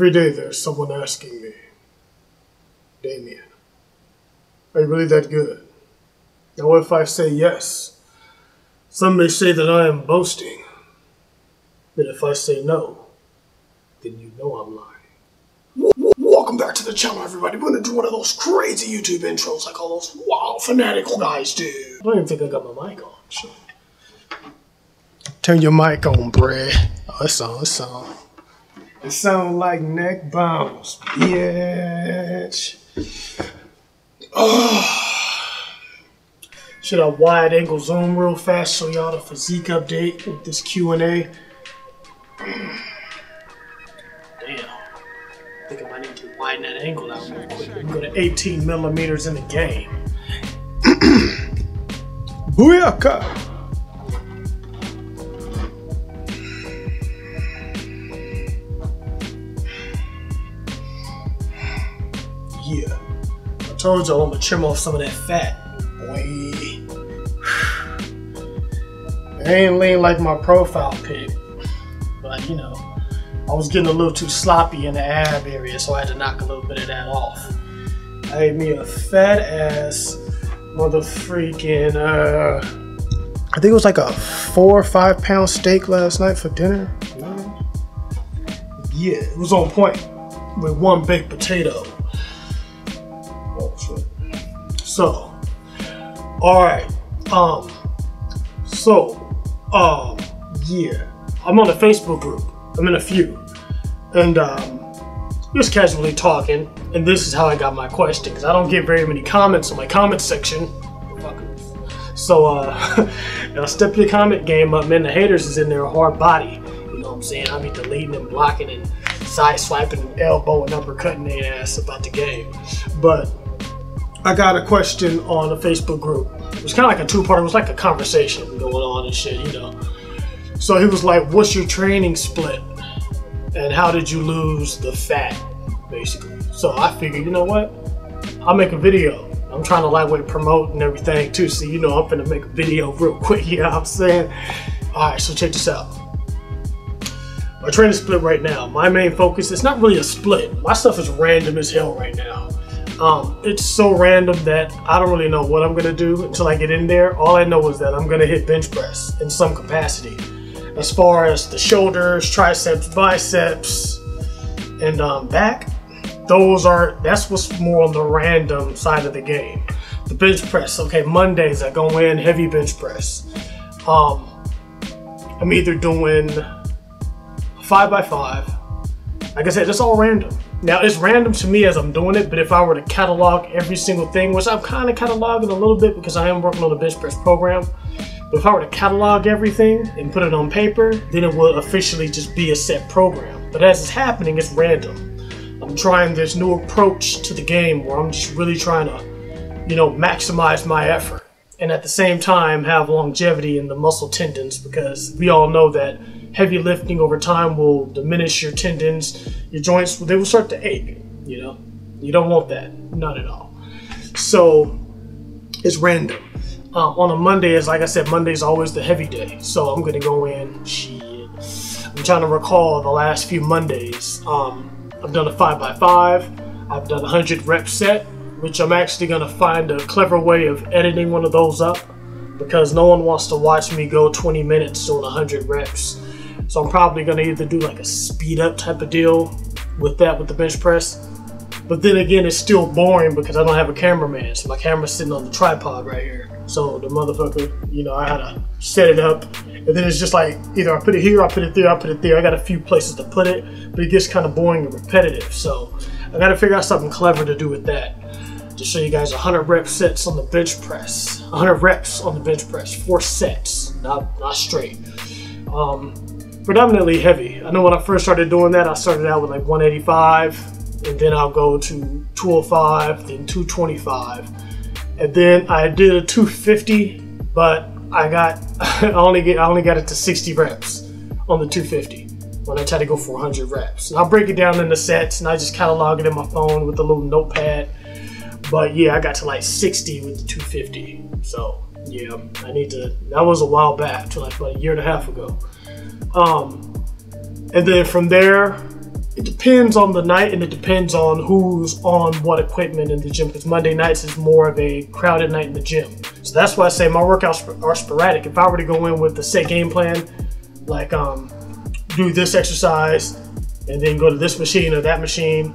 Every day there's someone asking me, Damien, are you really that good? Now what if I say yes? Some may say that I am boasting. But if I say no, then you know I'm lying. Welcome back to the channel, everybody. We're going to do one of those crazy YouTube intros like all those wild fanatical guys do. I don't even think I got my mic on. Shit. Turn your mic on, Brad. Oh, it's on. It sounds like neck bounce, bitch. Oh. Should I wide angle zoom real fast show y'all the physique update with this Q&A? Damn. I think I might need to widen that angle out real quick. We can go to 18 millimeters in the game. Booyaka! Yeah, I told y'all I'm gonna trim off some of that fat, boy. It ain't lean like my profile pic, but you know, I was getting a little too sloppy in the ab area, so I had to knock a little bit of that off. I ate me a fat ass motherfreaking, I think it was like a 4 or 5 pound steak last night for dinner. Yeah, it was on point with 1 baked potato. So, alright, yeah, I'm on a Facebook group, I'm in a few, and just casually talking, and this is how I got my question, because I don't get very many comments on my comment section, so, now step your comment game up, man. The haters is in there a hard body, you know what I'm saying? I be deleting and blocking and side swiping and elbow and uppercutting their ass about the game, but I got a question on a Facebook group. It was kind of like a two-part. It was like a conversation going on and shit, you know. So he was like, what's your training split? And how did you lose the fat, basically? So I figured, you know what? I'll make a video. I'm trying to lightweight promote and everything too. So, you know, I'm finna make a video real quick, you know what I'm saying? All right, so check this out. My training split right now, my main focus, it's not really a split. My stuff is random as hell right now. It's so random that I don't really know what I'm gonna do until I get in there. All I know is that I'm gonna hit bench press in some capacity. As far as the shoulders, triceps, biceps, and back, that's what's more on the random side of the game. The bench press, okay, Mondays I go in heavy bench press. I'm either doing 5x5. Like I said, it's all random. Now, it's random to me as I'm doing it, but if I were to catalog every single thing, which I'm kind of cataloging a little bit because I am working on the bench press program, but if I were to catalog everything and put it on paper, then it will officially just be a set program. But as it's happening, it's random. I'm trying this new approach to the game where I'm just really trying to, you know, maximize my effort. And at the same time, have longevity in the muscle tendons, because we all know that heavy lifting over time will diminish your tendons, your joints, they will start to ache, you know? You don't want that, not at all. So, it's random. On a Monday, as like I said, Monday is always the heavy day. So I'm gonna go in, shit. I'm trying to recall the last few Mondays. I've done a 5x5, I've done a 100 rep set, which I'm actually gonna find a clever way of editing one of those up, because no one wants to watch me go 20 minutes doing 100 reps. So I'm probably gonna either do like a speed up type of deal with that with the bench press. But then again, it's still boring because I don't have a cameraman. So my camera's sitting on the tripod right here. So the motherfucker, you know, I had to set it up. And then it's just like, either I put it here, I put it there, I put it there. I got a few places to put it, but it gets kind of boring and repetitive. So I gotta figure out something clever to do with that. To show you guys 100 rep sets on the bench press. 100 reps on the bench press, 4 sets, not straight. Predominantly heavy. I know when I first started doing that, I started out with like 185, and then I'll go to 205, then 225, and then I did a 250, but I only got it to 60 reps on the 250 when I try to go for 100 reps. And I'll break it down into sets, and I just catalog it in my phone with a little notepad. But yeah, I got to like 60 with the 250. So yeah, that was a while back, to like about a year and a half ago. And then from there, it depends on the night, and it depends on who's on what equipment in the gym, because Monday nights is more of a crowded night in the gym. So that's why I say my workouts are sporadic. If I were to go in with the set game plan, like do this exercise and then go to this machine or that machine,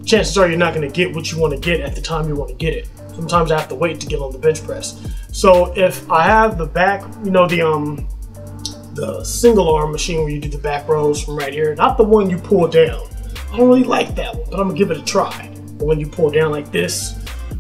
chances are you're not going to get what you want to get at the time you want to get it. Sometimes I have to wait to get on the bench press. So if I have the back, you know, the single arm machine where you do the back rows from right here, not the one you pull down. I don't really like that one, but I'm gonna give it a try. The one you pull down like this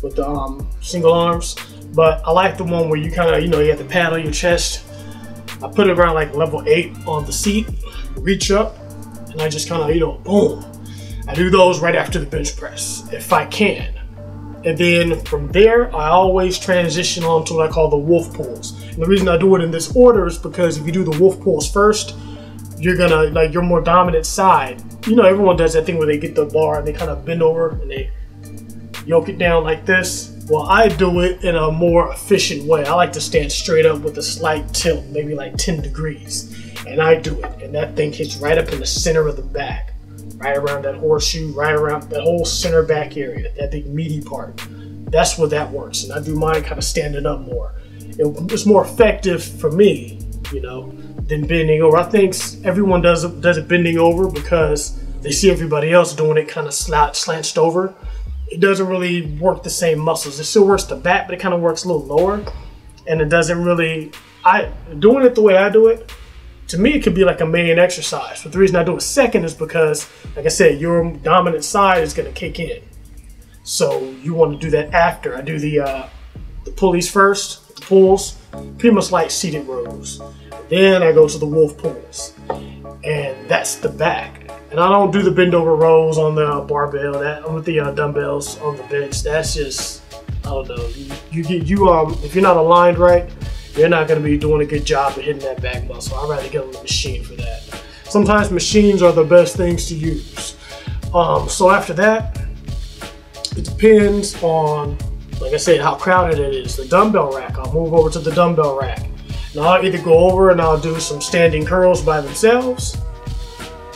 with the single arms. But I like the one where you kind of, you know, you have the pad on your chest. I put it around like level 8 on the seat, reach up, and I just kind of, you know, boom. I do those right after the bench press, if I can. And then from there, I always transition on to what I call the wolf pulls. And the reason I do it in this order is because if you do the wolf pulls first, you're gonna, like, your more dominant side. You know, everyone does that thing where they get the bar and they kind of bend over and they yoke it down like this. Well, I do it in a more efficient way. I like to stand straight up with a slight tilt, maybe like 10 degrees. And I do it, and that thing hits right up in the center of the back. Right around that horseshoe, right around that whole center back area, that big meaty part. That's where that works. And I do mine kind of standing up more. It's more effective for me, you know, than bending over. I think everyone does it bending over because they see everybody else doing it kind of slanched over. It doesn't really work the same muscles. It still works the back, but it kind of works a little lower. And it doesn't really, doing it the way I do it, to me, it could be like a main exercise. But the reason I do a second is because, like I said, your dominant side is going to kick in. So you want to do that after. I do the pulleys first, the pulls, pretty much like seated rows. Then I go to the wolf pulls, and that's the back. And I don't do the bend over rows on the barbell, with the dumbbells on the bench. That's just, I don't know. If you're not aligned right, you're not going to be doing a good job of hitting that back muscle. I'd rather get on the machine for that. Sometimes machines are the best things to use. So after that, it depends on, like I said, how crowded it is. The dumbbell rack, I'll move over to the dumbbell rack. Now I'll either go over and I'll do some standing curls by themselves,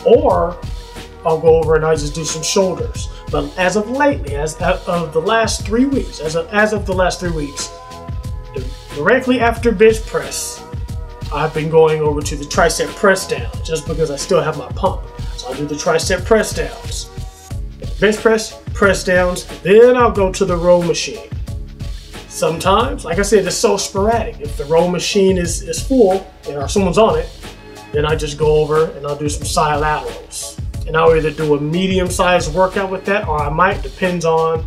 or I'll go over and I'll just do some shoulders. But as of lately, as of the last 3 weeks, directly after bench press, I've been going over to the tricep press down just because I still have my pump. So I'll do the tricep press downs, bench press downs, then I'll go to the row machine. Sometimes, like I said, it's so sporadic. If the row machine is full or someone's on it, then I just go over and I'll do some side laterals. And I'll either do a medium-sized workout with that, or I might, depends on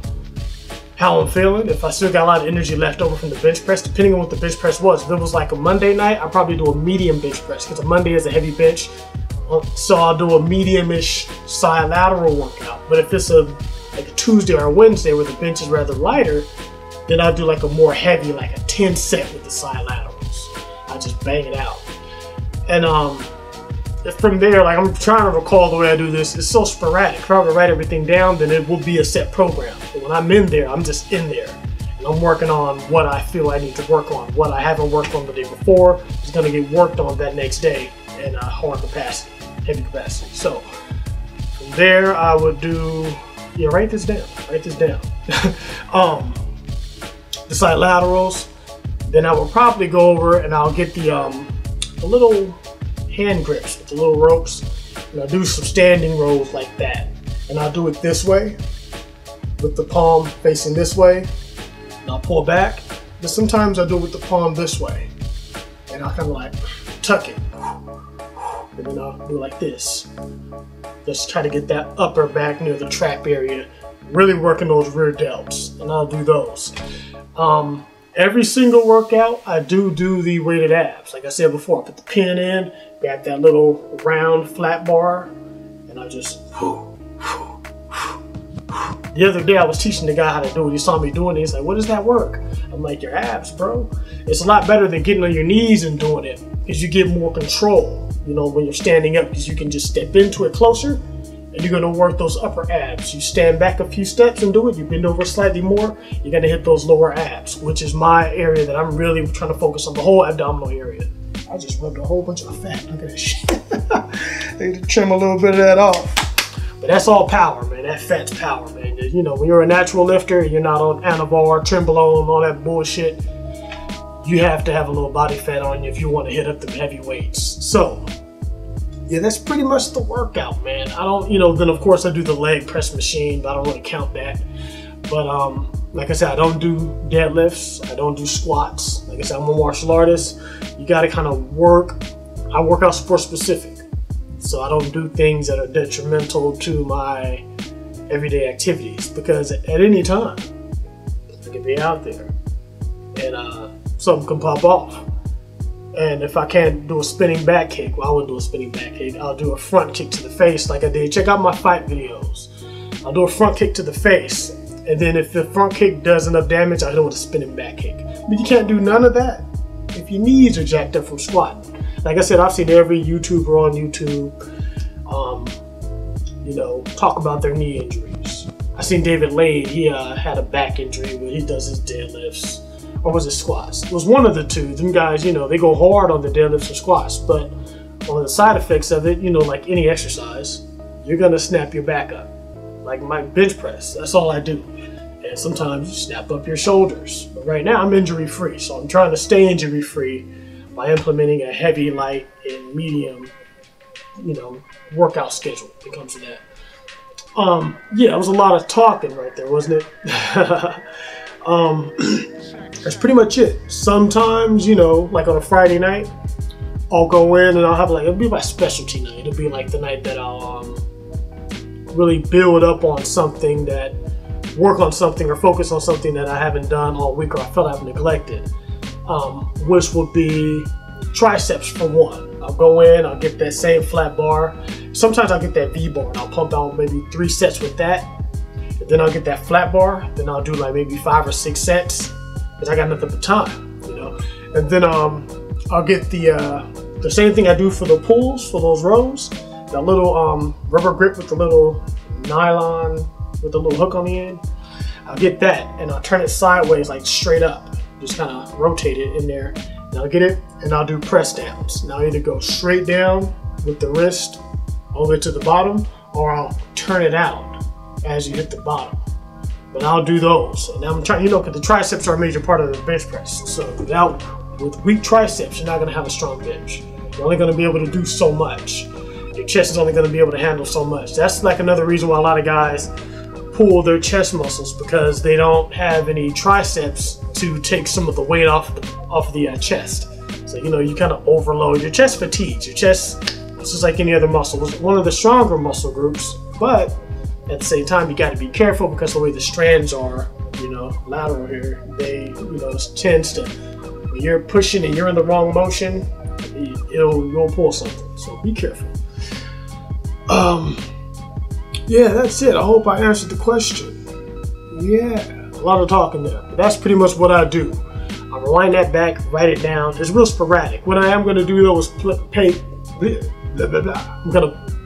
how I'm feeling. If I still got a lot of energy left over from the bench press, depending on what the bench press was. If it was like a Monday night, I'll probably do a medium bench press because a Monday is a heavy bench. So I'll do a medium-ish side lateral workout. But if it's like a Tuesday or a Wednesday where the bench is rather lighter, then I'll do like a more heavy, like a 10 set with the side laterals. I just bang it out. And from there, like, I'm trying to recall the way I do this. It's so sporadic. If I were to write everything down, then it will be a set program. But when I'm in there, I'm just in there. And I'm working on what I feel I need to work on. What I haven't worked on the day before is going to get worked on that next day in hard capacity, heavy capacity. So from there, I would do, write this down. The side laterals. Then I will probably go over and I'll get the little hand grips with the little ropes, and I'll do some standing rows like that. And I'll do it this way, with the palm facing this way, and I'll pull back. But sometimes I do it with the palm this way, and I'll kind of like tuck it, and then I'll do it like this. Just try to get that upper back near the trap area, really working those rear delts, and I'll do those. Every single workout, I do the weighted abs. Like I said before, I put the pin in, got that little round flat bar, and I just, the other day I was teaching the guy how to do it. He saw me doing it. He's like, "What does that work?" I'm like, "Your abs, bro." It's a lot better than getting on your knees and doing it, because you get more control, when you're standing up, because you can just step into it closer, and you're gonna work those upper abs. You stand back a few steps and do it, you bend over slightly more, you're gonna hit those lower abs, which is my area that I'm really trying to focus on, the whole abdominal area. I just rubbed a whole bunch of fat. Look at that shit. I need to trim a little bit of that off. But that's all power, man. That fat's power, man. You know, when you're a natural lifter, you're not on Anavar, Trenbolone, all that bullshit. You have to have a little body fat on you if you want to hit up the heavy weights. So, yeah, that's pretty much the workout, man. I don't, you know, then of course I do the leg press machine, but I don't really count that. But like I said, I don't do deadlifts. I don't do squats. Like I said, I'm a martial artist. You got to kind of work. I work out sport specific. So I don't do things that are detrimental to my everyday activities, because at any time I can be out there and something can pop off. And if I can't do a spinning back kick, well, I wouldn't do a spinning back kick. I'll do a front kick to the face like I did. Check out my fight videos. I'll do a front kick to the face, and then if the front kick does enough damage, I'll do a spinning back kick. But you can't do none of that if your knees are jacked up from squatting. Like I said, I've seen every YouTuber on YouTube, you know, talk about their knee injuries. I seen David Lade, he had a back injury where he does his deadlifts, or was it squats? It was one of the two. Them guys, you know, they go hard on the deadlifts and squats, but on the side effects of it, you know, like any exercise, you're gonna snap your back up. Like my bench press, that's all I do. And sometimes you snap up your shoulders. But right now I'm injury free, so I'm trying to stay injury free by implementing a heavy, light, and medium, you know, workout schedule when it comes to that. Yeah, it was a lot of talking right there, wasn't it? That's pretty much it. Sometimes, you know, like on a Friday night, I'll go in and I'll have like, it'll be my specialty night. It'll be like the night that I'll really build up on something, that work on something or focus on something that I haven't done all week or I felt I've neglected. Which would be triceps for one. I'll go in, I'll get that same flat bar. Sometimes I'll get that V bar and I'll pump out maybe 3 sets with that. And then I'll get that flat bar. Then I'll do like maybe 5 or 6 sets because I got nothing but time, you know. And then I'll get the same thing I do for the pulls, for those rows. That little rubber grip with the little nylon with the little hook on the end. I'll get that and I'll turn it sideways, like straight up. Just kind of rotate it in there. And I'll get it and I'll do press downs. Now I either go straight down with the wrist all the way to the bottom, or I'll turn it out as you hit the bottom. But I'll do those. And I'm trying, you know, because the triceps are a major part of the bench press. So with weak triceps, you're not going to have a strong bench. You're only going to be able to do so much. Your chest is only going to be able to handle so much. That's like another reason why a lot of guys pull their chest muscles, because they don't have any triceps to take some of the weight off the chest. So, you know, you kind of overload. Your chest fatigues. Your chest, it's just like any other muscle. It's one of the stronger muscle groups, but at the same time, you got to be careful because the way the strands are, you know, lateral here, they, you know, tends to, when you're pushing and you're in the wrong motion, you'll pull something. So be careful. Yeah, that's it. I hope I answered the question. Yeah, a lot of talking there. But that's pretty much what I do. I rewind that back, write it down. It's real sporadic. What I am going to do though is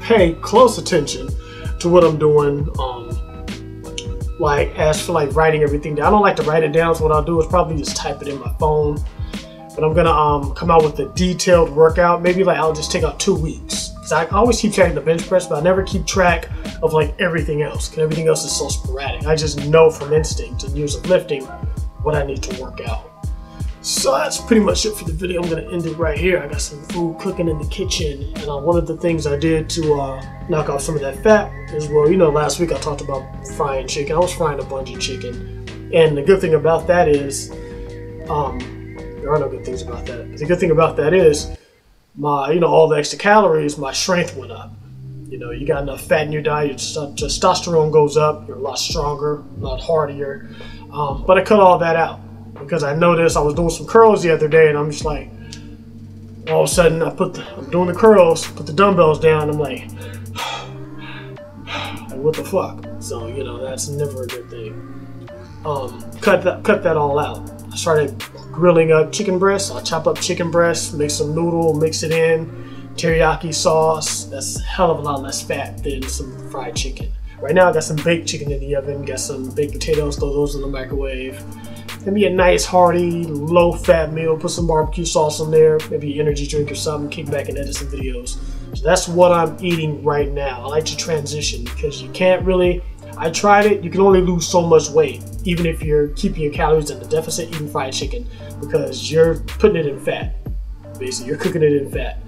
pay close attention to what I'm doing. Like as for like writing everything down. I don't like to write it down, so what I'll do is probably just type it in my phone. But I'm gonna come out with a detailed workout. Maybe like I'll just take out 2 weeks. I always keep track of the bench press, but I never keep track of like everything else, because everything else is so sporadic. I just know from instinct and years of lifting what I need to work out. So that's pretty much it for the video. I'm gonna end it right here. I got some food cooking in the kitchen, and one of the things I did to knock off some of that fat is, well, you know, last week I talked about frying chicken. I was frying a bunch of chicken, and the good thing about that is, there are no good things about that. The good thing about that is, my, you know, all the extra calories, my strength went up. You know, you got enough fat in your diet, your testosterone goes up, you're a lot stronger, a lot hardier. But I cut all that out because I noticed I was doing some curls the other day, and I'm just like, all of a sudden I'm doing the curls, put the dumbbells down, I'm like what the fuck? So, you know, that's never a good thing. Cut that all out. I started grilling up chicken breasts. I'll chop up chicken breasts, make some noodle, mix it in, teriyaki sauce. That's a hell of a lot less fat than some fried chicken. Right now I got some baked chicken in the oven, got some baked potatoes, throw those in the microwave. maybe a nice hearty, low-fat meal, put some barbecue sauce on there, maybe an energy drink or something, kick back and edit some videos. So that's what I'm eating right now. I like to transition because you can't really, I tried it, you can only lose so much weight, even if you're keeping your calories in the deficit eating fried chicken, because you're putting it in fat. Basically, you're cooking it in fat.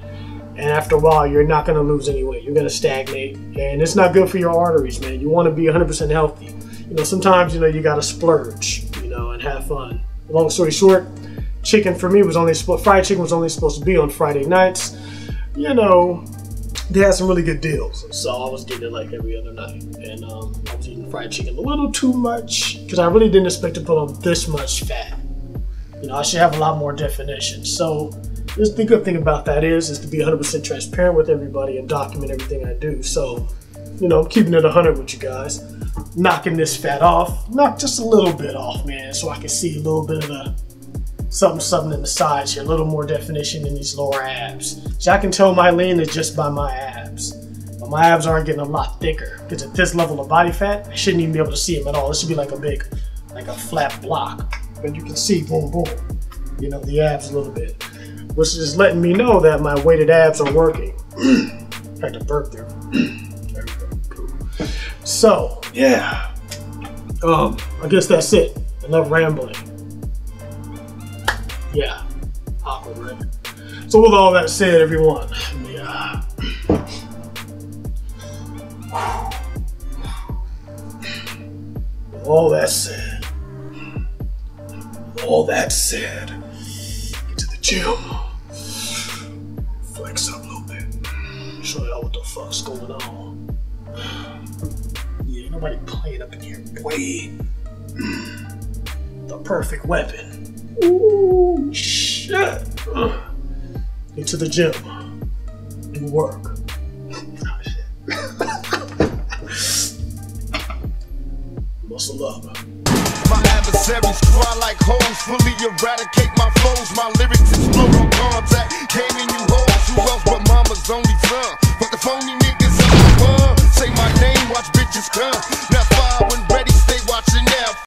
And after a while, you're not going to lose any weight. You're going to stagnate. And it's not good for your arteries, man. You want to be 100% healthy. You know, sometimes, you know, you got to splurge, you know, and have fun. Long story short, chicken for me was only, fried chicken was only supposed to be on Friday nights. You know, they had some really good deals. So I was getting it like every other night. And I was eating fried chicken a little too much because I really didn't expect to put on this much fat. You know, I should have a lot more definition. So the good thing about that is to be 100% transparent with everybody and document everything I do. So, you know, I'm keeping it 100 with you guys. Knocking this fat off, knock just a little bit off, man, so I can see a little bit of the something in the sides here, a little more definition in these lower abs. So I can tell my lean is just by my abs. But my abs aren't getting a lot thicker because at this level of body fat, I shouldn't even be able to see them at all. This should be like a big, like a flat block. But you can see, boom, boom, you know, the abs a little bit. Which is letting me know that my weighted abs are working. Had to burp there. There we go. Cool. So, yeah. I guess that's it. Enough rambling. Yeah. Awkward, right? So with all that said, everyone, yeah. With all that said, get to the gym. Flex up a little bit. Show y'all what the fuck's going on. Yeah, nobody playing up in here, boy. The perfect weapon. Ooh, shit. Get to the gym. Do work. Oh, shit. Muscle up. My adversaries fly like hoes, fully eradicate my foes. My lyrics explode on contact. Came in you hoes, who else but mama's only son? Fuck the phony niggas on the run. Say my name, watch bitches come.